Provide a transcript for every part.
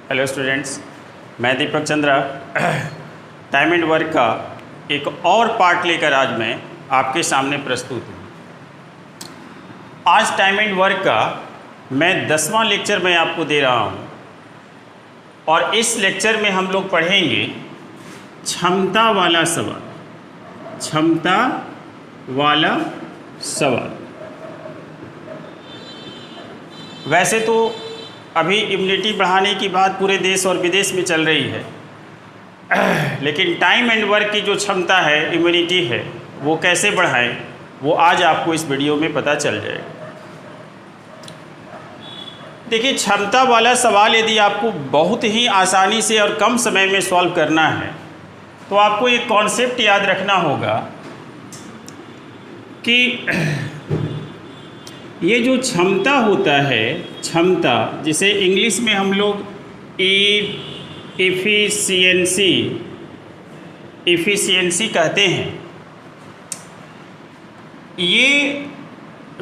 Hello students, मैं दीपक Chandra time and work का एक और पार्ट लेकर आज मैं आपके सामने प्रस्तुत हूँ। आज टाइम एंड वर्क का मैं 10वां लेक्चर मैं आपको दे रहा हूँ और इस लेक्चर में हम लोग पढ़ेंगे क्षमता वाला सवाल। क्षमता वाला सवाल। वैसे तो अभी इम्यूनिटी बढ़ाने की बात पूरे देश और विदेश में चल रही है, लेकिन टाइम एंड वर्क की जो क्षमता है, इम्यूनिटी है, वो कैसे बढ़ाएं, वो आज आपको इस वीडियो में पता चल जाएगा। देखिए, क्षमता वाला सवाल यदि आपको बहुत ही आसानी से और कम समय में सॉल्व करना है तो आपको एक कॉन्सेप्ट याद रखना होगा कि ये जो क्षमता होता है, क्षमता जिसे इंग्लिश में हम लोग एफिशिएंसी कहते हैं, ये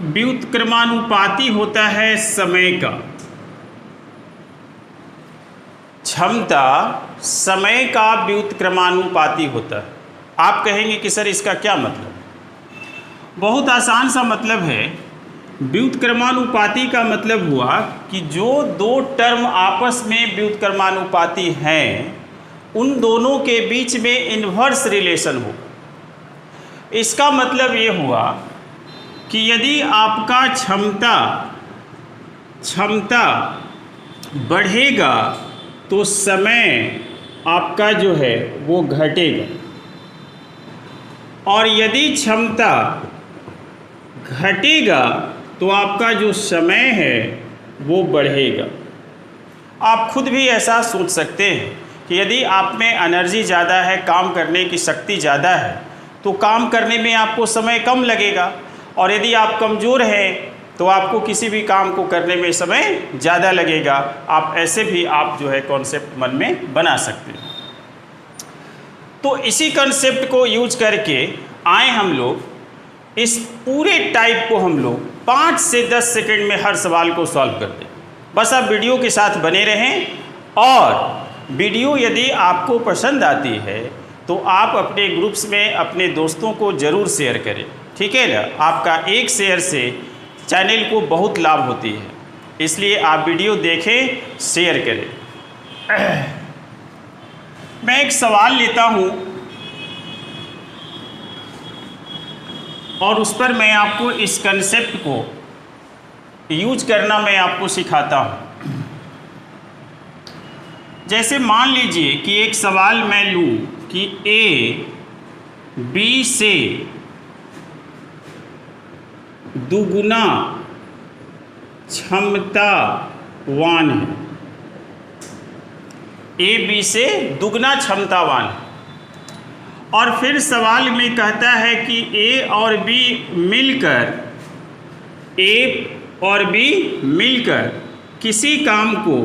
व्युत्क्रमानुपाती होता है समय का। क्षमता समय का व्युत्क्रमानुपाती होता है। आप कहेंगे कि सर इसका क्या मतलब? बहुत आसान सा मतलब है। व्युत्क्रमानुपाती का मतलब हुआ कि जो दो टर्म आपस में व्युत्क्रमानुपाती हैं, उन दोनों के बीच में इन्वर्स रिलेशन हो। इसका मतलब ये हुआ कि यदि आपका क्षमता बढ़ेगा तो समय आपका जो है वो घटेगा, और यदि क्षमता घटेगा तो आपका जो समय है वो बढ़ेगा। आप खुद भी ऐसा सोच सकते हैं कि यदि आप में एनर्जी ज़्यादा है, काम करने की शक्ति ज़्यादा है, तो काम करने में आपको समय कम लगेगा, और यदि आप कमज़ोर हैं तो आपको किसी भी काम को करने में समय ज़्यादा लगेगा। आप ऐसे भी आप जो है कॉन्सेप्ट मन में बना सकते हैं। तो इसी कॉन्सेप्ट को यूज करके आए हम लोग इस पूरे टाइप को हम लोग 5 से 10 सेकंड में हर सवाल को सॉल्व कर दें। बस आप वीडियो के साथ बने रहें, और वीडियो यदि आपको पसंद आती है तो आप अपने ग्रुप्स में अपने दोस्तों को ज़रूर शेयर करें, ठीक है ना। आपका एक शेयर से चैनल को बहुत लाभ होती है, इसलिए आप वीडियो देखें, शेयर करें। मैं एक सवाल लेता हूँ और उस पर मैं आपको इस कंसेप्ट को यूज करना मैं आपको सिखाता हूँ। जैसे मान लीजिए कि एक सवाल मैं लूँ कि ए बी से दुगुना क्षमतावान है। ए बी से दुगना क्षमतावान है, और फिर सवाल में कहता है कि ए और बी मिलकर किसी काम को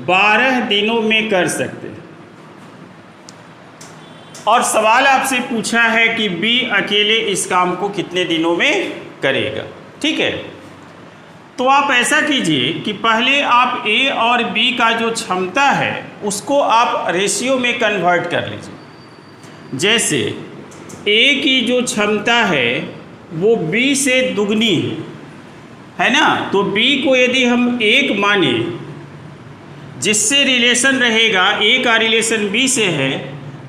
12 दिनों में कर सकते हैं। और सवाल आपसे पूछा है कि बी अकेले इस काम को कितने दिनों में करेगा, ठीक है। तो आप ऐसा कीजिए कि पहले आप ए और बी का जो क्षमता है उसको आप रेशियो में कन्वर्ट कर लीजिए। जैसे ए की जो क्षमता है वो बी से दुगनी है ना, तो बी को यदि हम 1 माने, जिससे रिलेशन रहेगा ए का रिलेशन बी से है,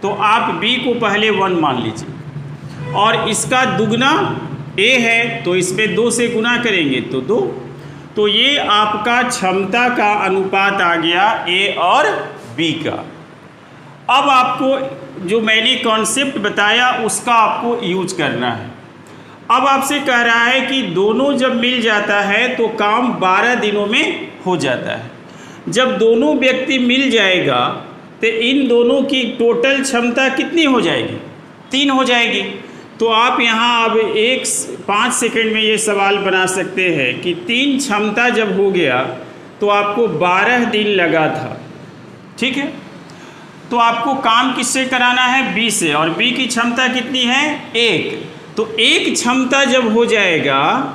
तो आप बी को पहले 1 मान लीजिए, और इसका दुगना ए है तो इसमें 2 से गुना करेंगे तो 2। तो ये आपका क्षमता का अनुपात आ गया ए और बी का। अब आपको जो मैंने कॉन्सेप्ट बताया उसका आपको यूज करना है। अब आपसे कह रहा है कि दोनों जब मिल जाता है तो काम 12 दिनों में हो जाता है। जब दोनों व्यक्ति मिल जाएगा तो इन दोनों की टोटल क्षमता कितनी हो जाएगी? 3 हो जाएगी। तो आप यहाँ अब 5 सेकंड में ये सवाल बना सकते हैं कि 3 क्षमता जब हो गया तो आपको 12 दिन लगा था, ठीक है। तो आपको काम किससे कराना है? बी से, और बी की क्षमता कितनी है? 1। तो 1 क्षमता जब हो जाएगा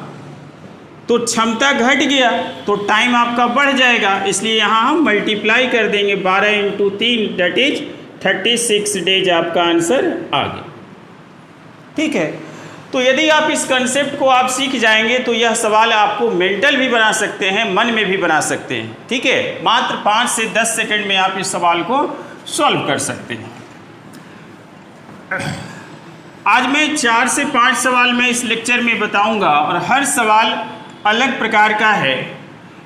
तो क्षमता घट गया तो टाइम आपका बढ़ जाएगा, इसलिए यहाँ हम मल्टीप्लाई कर देंगे 12 × 3 दैट इज 36 डेज आपका आंसर आ गया। ठीक है, तो यदि आप इस कंसेप्ट को आप सीख जाएंगे तो यह सवाल आपको मेंटल भी बना सकते हैं, मन में भी बना सकते हैं। ठीक है, मात्र 5 से 10 सेकंड में आप इस सवाल को सॉल्व कर सकते हैं। आज मैं 4 से 5 सवाल मैं इस लेक्चर में बताऊंगा और हर सवाल अलग प्रकार का है,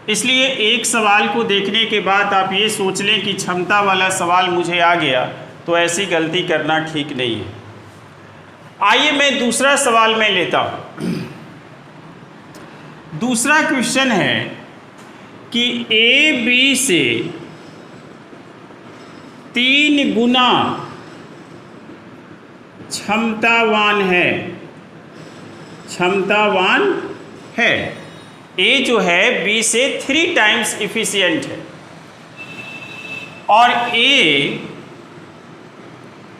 इसलिए एक सवाल को देखने के बाद आप ये सोच लें कि क्षमता वाला सवाल मुझे आ गया, तो ऐसी गलती करना ठीक नहीं है। आइए मैं दूसरा सवाल में लेता हूँ। दूसरा क्वेश्चन है कि ए बी से 3 गुना क्षमतावान है, क्षमतावान है। ए जो है बी से 3 टाइम्स इफिशिएंट है और ए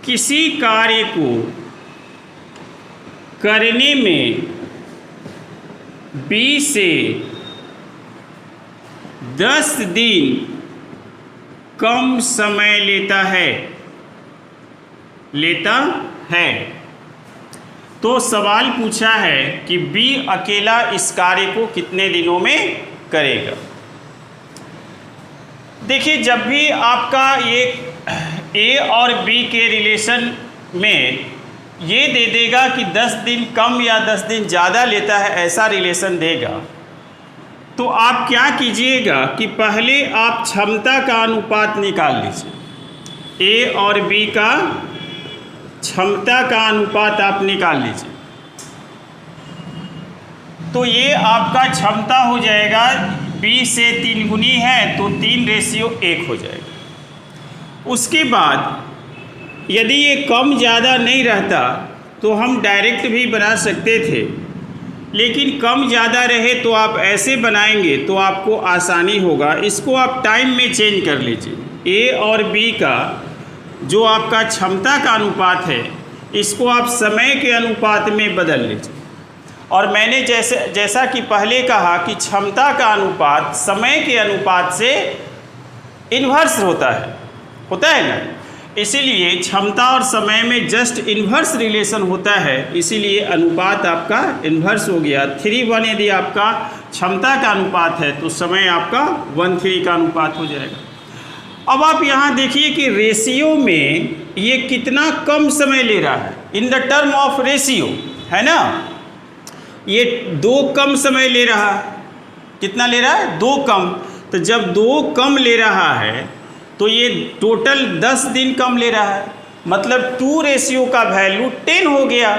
किसी कार्य को करने में बी से 10 दिन कम समय लेता है। तो सवाल पूछा है कि बी अकेला इस कार्य को कितने दिनों में करेगा। देखिए, जब भी आपका ये ए और बी के रिलेशन में ये दे देगा कि 10 दिन कम या 10 दिन ज़्यादा लेता है, ऐसा रिलेशन देगा, तो आप क्या कीजिएगा कि पहले आप क्षमता का अनुपात निकाल लीजिए। ए और बी का क्षमता का अनुपात आप निकाल लीजिए। तो ये आपका क्षमता हो जाएगा, बी से 3 गुनी है तो 3:1 हो जाएगा। उसके बाद यदि ये कम ज़्यादा नहीं रहता तो हम डायरेक्ट भी बना सकते थे, लेकिन कम ज़्यादा रहे तो आप ऐसे बनाएंगे तो आपको आसानी होगा। इसको आप टाइम में चेंज कर लीजिए। ए और बी का जो आपका क्षमता का अनुपात है, इसको आप समय के अनुपात में बदल लीजिए। और मैंने जैसा कि पहले कहा कि क्षमता का अनुपात समय के अनुपात से इन्वर्स होता है ना, इसीलिए क्षमता और समय में जस्ट इन्वर्स रिलेशन होता है, इसीलिए अनुपात आपका इन्वर्स हो गया। 3:1 यदि आपका क्षमता का अनुपात है तो समय आपका 1:3 का अनुपात हो जाएगा। अब आप यहाँ देखिए कि रेशियो में ये कितना कम समय ले रहा है, in the term of ratio, है ना। ये 2 कम समय ले रहा है। कितना ले रहा है? 2 कम। तो जब 2 कम ले रहा है तो ये टोटल 10 दिन कम ले रहा है, मतलब 2 रेशियो का वैल्यू 10 हो गया।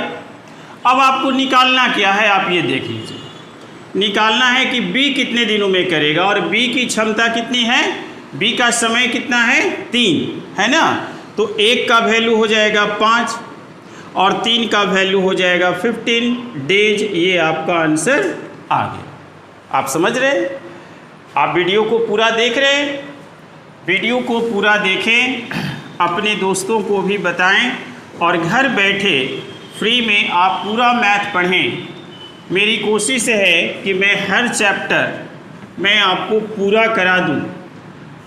अब आपको निकालना क्या है, आप ये देख लीजिए। निकालना है कि बी कितने दिनों में करेगा, और बी की क्षमता कितनी है, बी का समय कितना है, 3, है ना। तो 1 का वैल्यू हो जाएगा 5 और 3 का वैल्यू हो जाएगा 15 डेज। ये आपका आंसर आ गया। आप समझ रहे हैं? आप वीडियो को पूरा देख रहे हैं? वीडियो को पूरा देखें, अपने दोस्तों को भी बताएं और घर बैठे फ्री में आप पूरा मैथ पढ़ें। मेरी कोशिश है कि मैं हर चैप्टर मैं आपको पूरा करा दूं,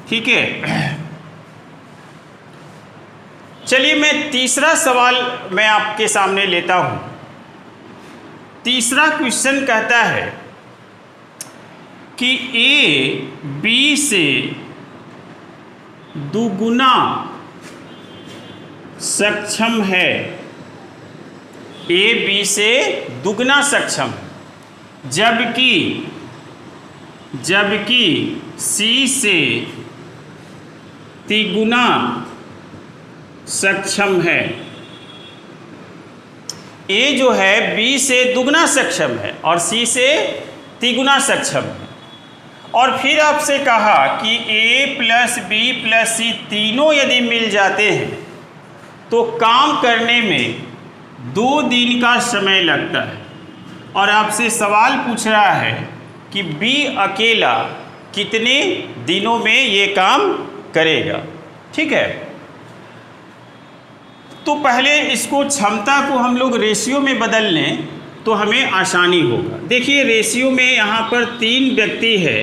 ठीक है। चलिए मैं तीसरा सवाल मैं आपके सामने लेता हूं। तीसरा क्वेश्चन कहता है कि ए बी से दुगुना सक्षम है। ए बी से दुगना सक्षम, जबकि सी से तिगुना सक्षम है। ए जो है बी से दुगना सक्षम है और सी से तिगुना सक्षम है। और फिर आपसे कहा कि ए प्लस बी प्लस सी तीनों यदि मिल जाते हैं तो काम करने में 2 दिन का समय लगता है। और आपसे सवाल पूछ रहा है कि बी अकेला कितने दिनों में ये काम करेगा, ठीक है। तो पहले इसको क्षमता को हम लोग रेशियो में बदल लें तो हमें आसानी होगा। देखिए रेशियो में यहाँ पर 3 व्यक्ति है,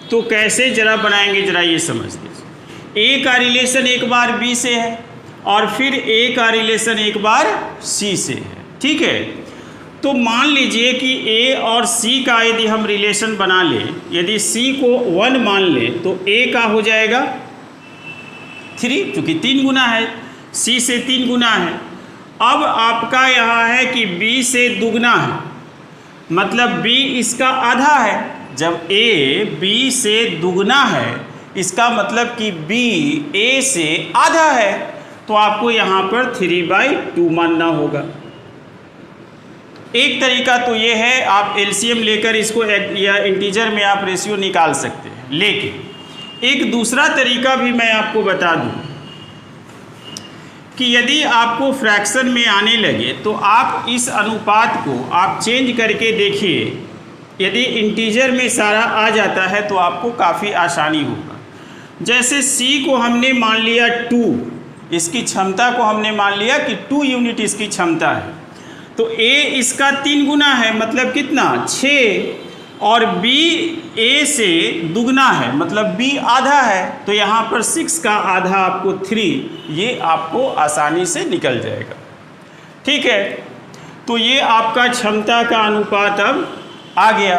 तो कैसे ज़रा बनाएंगे, ज़रा ये समझ लीजिए। ए का रिलेशन एक बार बी से है और फिर ए का रिलेशन एक बार सी से है, ठीक है। तो मान लीजिए कि ए और सी का यदि हम रिलेशन बना लें, यदि सी को 1 मान लें तो ए का हो जाएगा 3, क्योंकि 3 गुना है, सी से 3 गुना है। अब आपका यहाँ है कि बी से दुगना है, मतलब बी इसका आधा है। जब ए बी से दुगना है इसका मतलब कि बी ए से आधा है, तो आपको यहाँ पर 3/2 मानना होगा। एक तरीका तो ये है, आप एलसीएम लेकर इसको या इंटीजर में आप रेशियो निकाल सकते हैं। लेकिन एक दूसरा तरीका भी मैं आपको बता दूं कि यदि आपको फ्रैक्शन में आने लगे तो आप इस अनुपात को आप चेंज करके देखिए। यदि इंटीजर में सारा आ जाता है तो आपको काफ़ी आसानी होगा। जैसे C को हमने मान लिया 2, इसकी क्षमता को हमने मान लिया कि 2 यूनिट इसकी क्षमता है, तो A इसका 3 गुना है, मतलब कितना 6, और B A से दुगना है, मतलब B आधा है, तो यहाँ पर 6 का आधा आपको 3, ये आपको आसानी से निकल जाएगा, ठीक है। तो ये आपका क्षमता का अनुपात अब आ गया।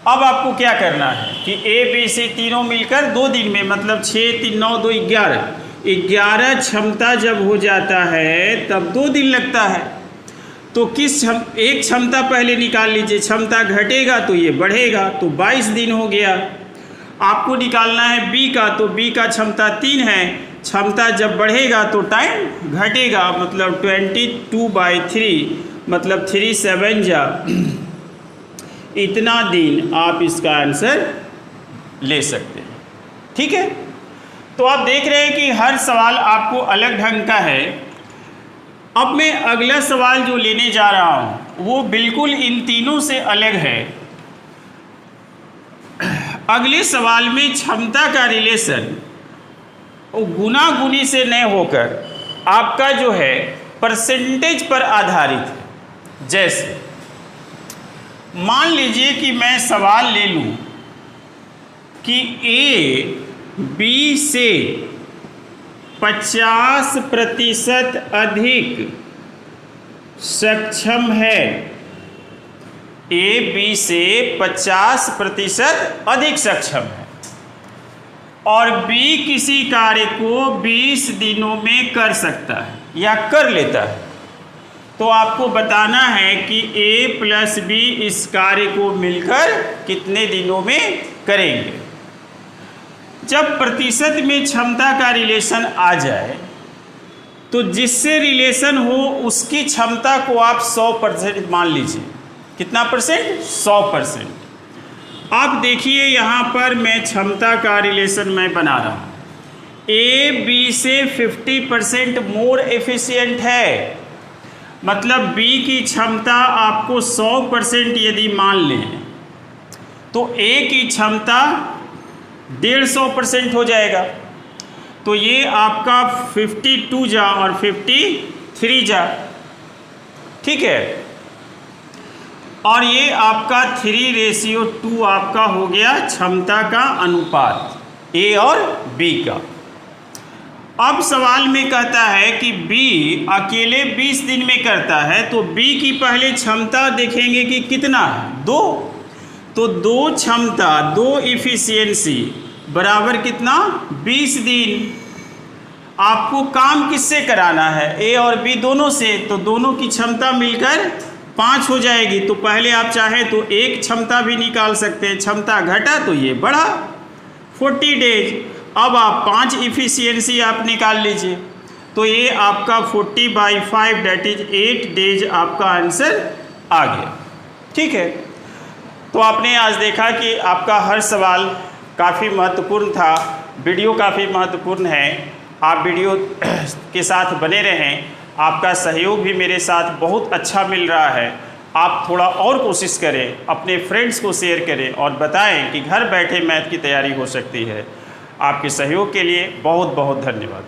अब आपको क्या करना है कि A B C तीनों मिलकर 2 दिन में, मतलब 6 3 9 2 11 क्षमता जब हो जाता है तब 2 दिन लगता है। तो एक क्षमता पहले निकाल लीजिए, क्षमता घटेगा तो ये बढ़ेगा, तो 22 दिन हो गया। आपको निकालना है B का, तो B का क्षमता 3 है, क्षमता जब बढ़ेगा तो टाइम घटेगा, मतलब 22/3, मतलब 3 7 जा, इतना दिन आप इसका आंसर ले सकते हैं, ठीक है। तो आप देख रहे हैं कि हर सवाल आपको अलग ढंग का है। अब मैं अगला सवाल जो लेने जा रहा हूं वो बिल्कुल इन तीनों से अलग है। अगले सवाल में क्षमता का रिलेशन गुना गुनी से न होकर आपका जो है परसेंटेज पर आधारित है। जैसे मान लीजिए कि मैं सवाल ले लूं कि A B से 50% अधिक सक्षम है। A B से 50% अधिक सक्षम है और B किसी कार्य को 20 दिनों में कर सकता है या कर लेता है, तो आपको बताना है कि A + B इस कार्य को मिलकर कितने दिनों में करेंगे। जब प्रतिशत में क्षमता का रिलेशन आ जाए तो जिससे रिलेशन हो उसकी क्षमता को आप 100% मान लीजिए। कितना परसेंट? 100%। आप देखिए यहाँ पर मैं क्षमता का रिलेशन मैं बना रहा हूँ। A B से 50% मोर एफिशिएंट है, मतलब B की क्षमता आपको 100% यदि मान लें तो A की क्षमता 150% हो जाएगा। तो ये आपका 52 जा और 53 जा, ठीक है। और ये आपका 3:2 आपका हो गया क्षमता का अनुपात A और B का। अब सवाल में कहता है कि B अकेले 20 दिन में करता है, तो B की पहले क्षमता देखेंगे कि कितना है, 2। तो 2 क्षमता 2 इफिशियंसी बराबर कितना, 20 दिन। आपको काम किससे कराना है, A और B दोनों से, तो दोनों की क्षमता मिलकर 5 हो जाएगी। तो पहले आप चाहे तो एक क्षमता भी निकाल सकते हैं, क्षमता घटा तो ये बढ़ा 40 डेज। अब आप 5 इफिशियंसी आप निकाल लीजिए, तो ये आपका 40/5 दैट इज 8 डेज आपका आंसर आ गया, ठीक है। तो आपने आज देखा कि आपका हर सवाल काफ़ी महत्वपूर्ण था, वीडियो काफ़ी महत्वपूर्ण है। आप वीडियो के साथ बने रहें, आपका सहयोग भी मेरे साथ बहुत अच्छा मिल रहा है। आप थोड़ा और कोशिश करें, अपने फ्रेंड्स को शेयर करें और बताएं कि घर बैठे मैथ की तैयारी हो सकती है। आपके सहयोग के लिए बहुत बहुत धन्यवाद।